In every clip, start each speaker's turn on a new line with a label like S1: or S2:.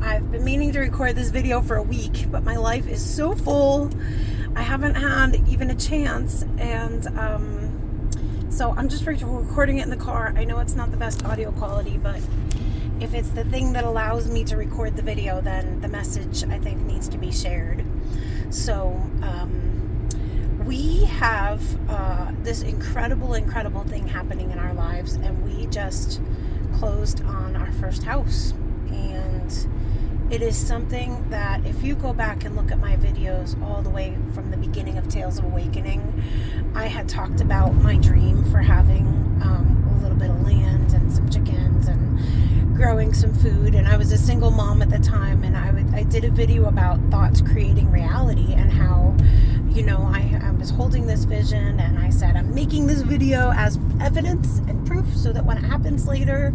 S1: I've been meaning to record this video for a week, but my life is so full. I haven't had even a chance, and so I'm just recording it in the car. I know it's not the best audio quality, but if it's the thing that allows me to record the video, then the message, I think, needs to be shared. So we have this incredible thing happening in our lives, and we just closed on our first house. And it is something that if you go back and look at my videos all the way from the beginning of Tales of Awakening, I had talked about my dream for having a little bit of land and some chickens and growing some food. And I was a single mom at the time, and I did a video about thoughts creating reality, and how, you know, I was holding this vision, and I said I'm making this video as evidence and proof so that when it happens later,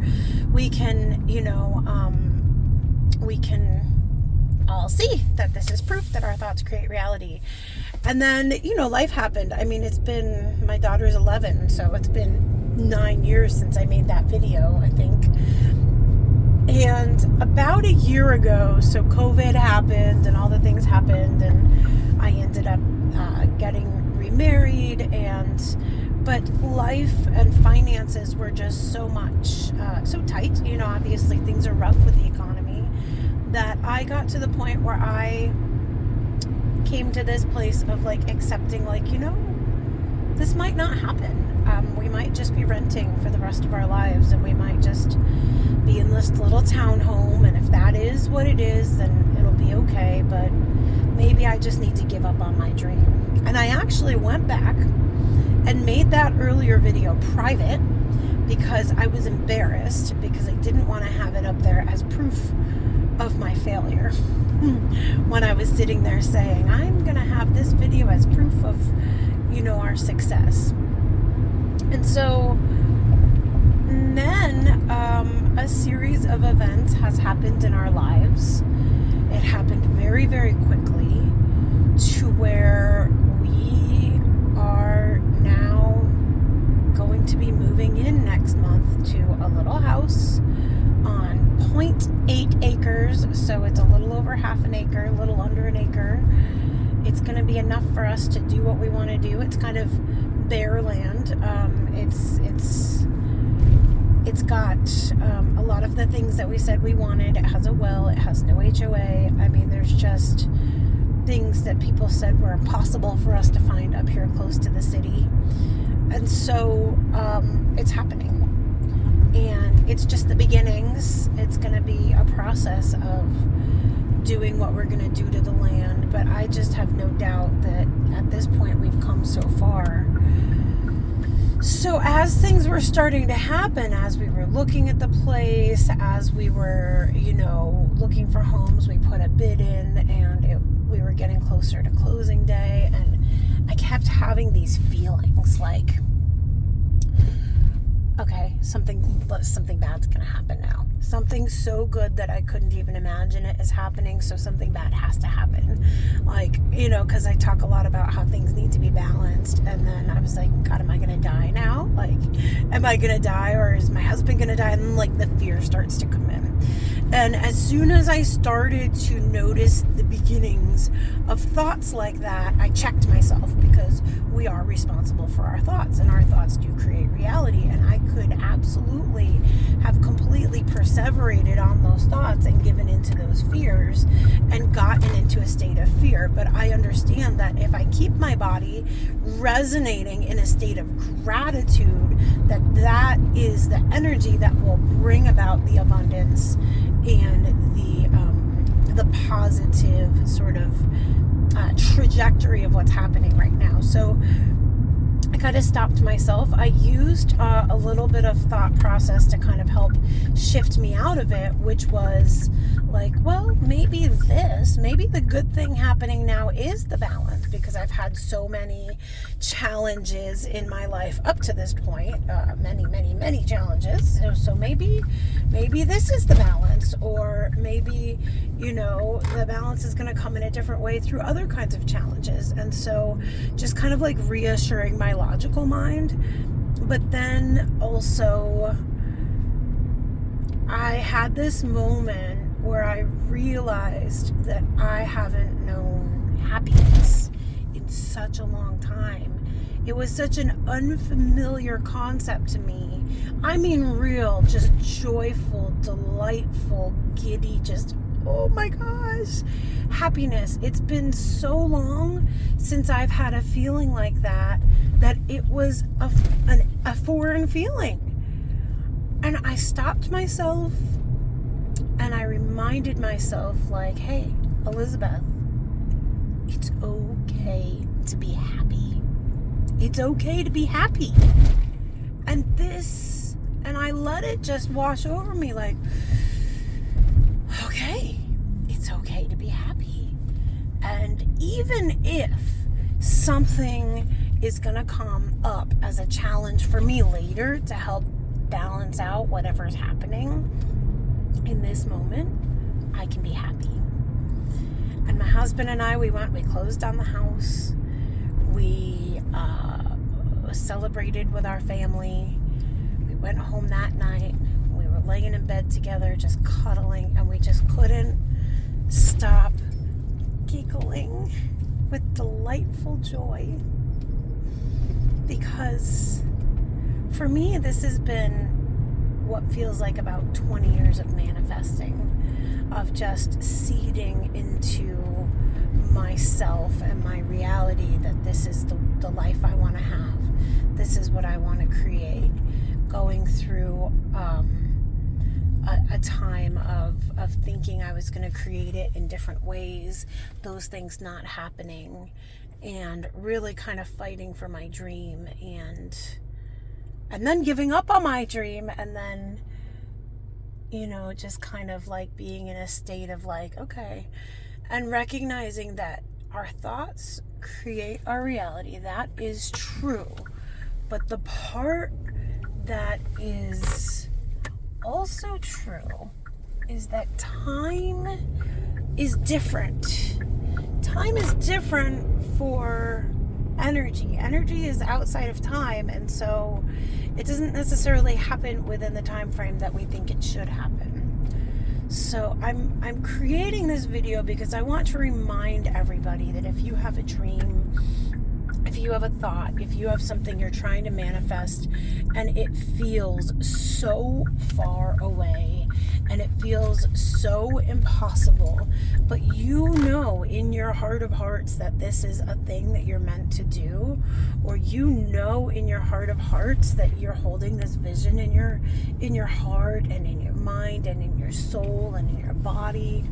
S1: we can, you know, we can all see that this is proof that our thoughts create reality. And then, you know, life happened. I mean, my daughter's 11, so it's been 9 years since I made that video, I think. And about a year ago, so COVID happened and all the things happened, and I ended up getting remarried, but life and finances were just so tight. You know, obviously things are rough with the economy, that I got to the point where I came to this place of like accepting, like, you know, this might not happen. We might just be renting for the rest of our lives, and we might just be in this little townhome, and if that is what it is, then it'll be okay, but maybe I just need to give up on my dream. And I actually went back and made that earlier video private because I was embarrassed, because I didn't want to have it up there as proof of my failure. When I was sitting there saying, I'm going to have this video as proof of, you know, our success. And so then a series of events has happened in our lives. It happened very, very quickly, to where we are now going to be moving in next month to a little house on 0.8 acres. So it's a little over half an acre, a little under an acre. It's going to be enough for us to do what we want to do. It's kind of bare land. It's got a lot of the things that we said we wanted. It has a well. It has no HOA. I mean, there's just things that people said were impossible for us to find up here close to the city. And so it's happening. And it's just the beginnings. It's going to be a process of doing what we're going to do to the land. But I just have no doubt that at this point we've come so far. So as things were starting to happen, as we were looking at the place, as we were, you know, looking for homes, we put a bid in, and we were getting closer to closing day, and I kept having these feelings like, okay, something bad's gonna happen now. Something so good that I couldn't even imagine it is happening, so something bad has to happen. Like, you know, because I talk a lot about how things need to be balanced, and then I was like, God, am I gonna die now? Like, am I gonna die, or is my husband gonna die? And then, like, the fear starts to come in. And as soon as I started to notice the beginnings of thoughts like that, I checked myself, because we are responsible for our thoughts, and our thoughts do create reality. And I could absolutely have completely perseverated on those thoughts and given into those fears and gotten into a state of fear. But I understand that if I keep my body resonating in a state of gratitude, that is the energy that will bring about the abundance and the positive sort of trajectory of what's happening right now. So I kind of stopped myself. I used a little bit of thought process to kind of help shift me out of it, which was like, well, maybe the good thing happening now is the balance, because I've had so many challenges in my life up to this point, many challenges. So maybe this is the balance, or maybe, you know, the balance is going to come in a different way through other kinds of challenges. And so just kind of like reassuring my logical mind, but then also I had this moment where I realized that I haven't known happiness in such a long time. It was such an unfamiliar concept to me. I mean, real, just joyful, delightful, giddy, just, oh my gosh, happiness. It's been so long since I've had a feeling like that it was a foreign feeling. And I stopped myself and I reminded myself, like, hey, Elizabeth, it's okay to be happy. It's okay to be happy. And I let it just wash over me, like, okay, it's okay to be happy. And even if something is going to come up as a challenge for me later to help balance out whatever's happening in this moment, I can be happy. And my husband and I, we closed down the house. We celebrated with our family. We went home that night. We were laying in bed together, just cuddling, and we just couldn't stop giggling with delightful joy. Because for me, this has been what feels like about 20 years of manifesting, of just seeding into myself and my reality that this is the life I want to have. This is what I want to create. Going through a time of thinking I was going to create it in different ways, those things not happening, and really kind of fighting for my dream, and then giving up on my dream, and then, just kind of like being in a state of like, okay, and recognizing that our thoughts create our reality. That is true. But the part that is also true is that time is different. Time is different for energy. Energy is outside of time, and so it doesn't necessarily happen within the time frame that we think it should happen. So I'm creating this video because I want to remind everybody that if you have a dream, if you have a thought, if you have something you're trying to manifest and it feels so far away and it feels so impossible, but you know in your heart of hearts that this is a thing that you're meant to do, or you know in your heart of hearts that you're holding this vision in your heart and in your mind and in your soul and in your body,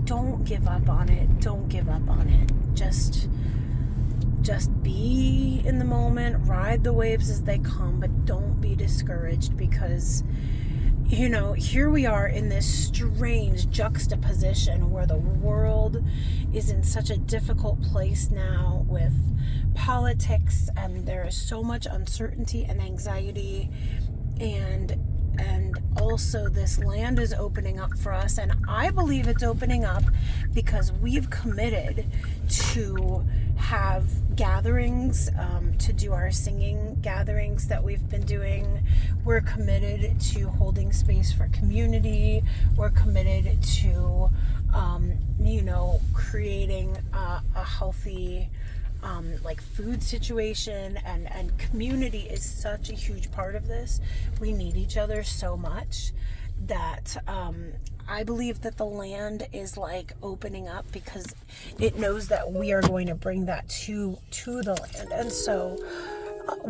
S1: don't give up on it. Don't give up on it. Just be in the moment, ride the waves as they come, but don't be discouraged, because here we are in this strange juxtaposition where the world is in such a difficult place now with politics, and there is so much uncertainty and anxiety, and also this land is opening up for us, and I believe it's opening up because we've committed to have gatherings, to do our singing gatherings that we've been doing. We're committed to holding space for community. We're committed to creating a healthy food situation, and community is such a huge part of this. We need each other so much that I believe that the land is opening up because it knows that we are going to bring that to the land. And so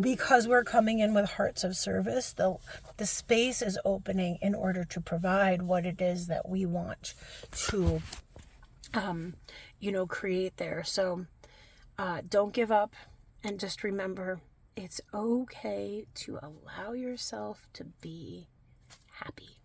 S1: because we're coming in with hearts of service, the space is opening in order to provide what it is that we want to create there. So don't give up, and just remember, it's okay to allow yourself to be happy.